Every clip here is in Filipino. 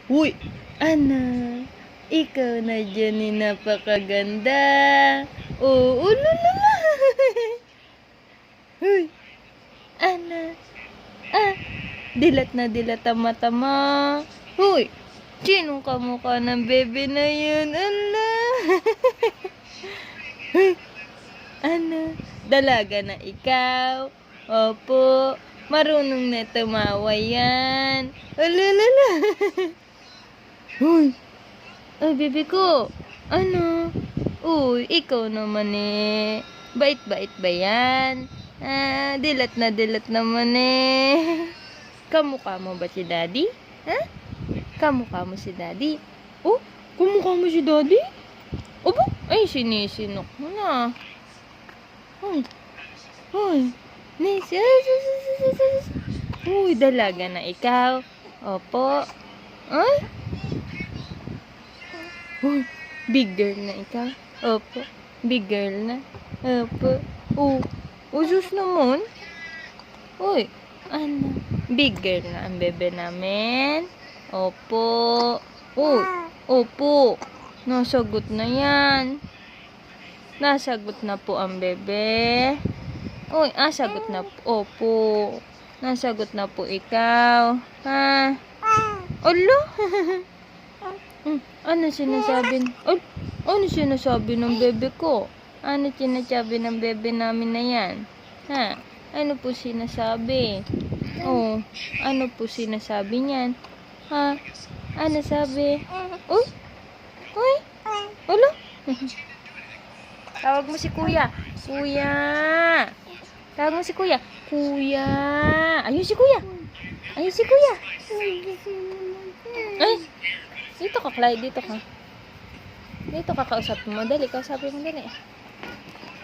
Uy, anak, ikaw na dyan ni napakaganda. Oo, lulala. Uy, anak, dilat na dilat ang mata mo. Uy, sinong kamukha ng bebe na yun? Ala. Uy, anak, dalaga na ikaw. Opo, marunong na tumawa yan. Alalala. Uy, ay bebe ko. Ano? Uy, ikaw naman eh. Bait-bait ba yan? Dilat na dilat naman eh. Kamukha mo ba si daddy? Ha? Kamukha mo si daddy? Oh, kamukha mo si daddy? Opo, ay sinisinok mo na. Uy, uy. Uy, dalaga na ikaw. Opo. Ay? Uy, big girl na ikaw. Opo. Big girl na. Opo. Usus naman. Uy, ano? Big girl na ang bebe namin. Opo. Opo. Nasagot na yan. Nasagot na po ang bebe. Uy, sagot na po. Opo. Nasagot na po ikaw. Ha? Alo? Ano sinasabi? Ano sinasabi ng bebe ko? Ano sinasabi ng bebe namin na yan? Ha? Ano po sinasabi? Oh, ano po sinasabi niyan? Ha? Ano sabi? Uy? Uy? Alo? Tawag mo si kuya. Kuya! Tawag mo si kuya. Kuya! Ayun si kuya. Ayun si kuya. Ay! Dito ka, Clyde. Dito ka. Dito ka kausap mo. Dali, kausapin mo dali.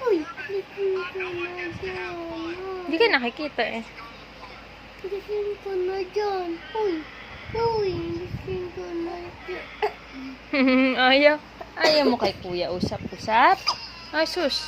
Uy, gising ko na dyan. Hindi ka nakikita eh. Gising ko na dyan. Uy, gising ko na dyan. Ayaw mo kay kuya usap-usap. Ay, sus.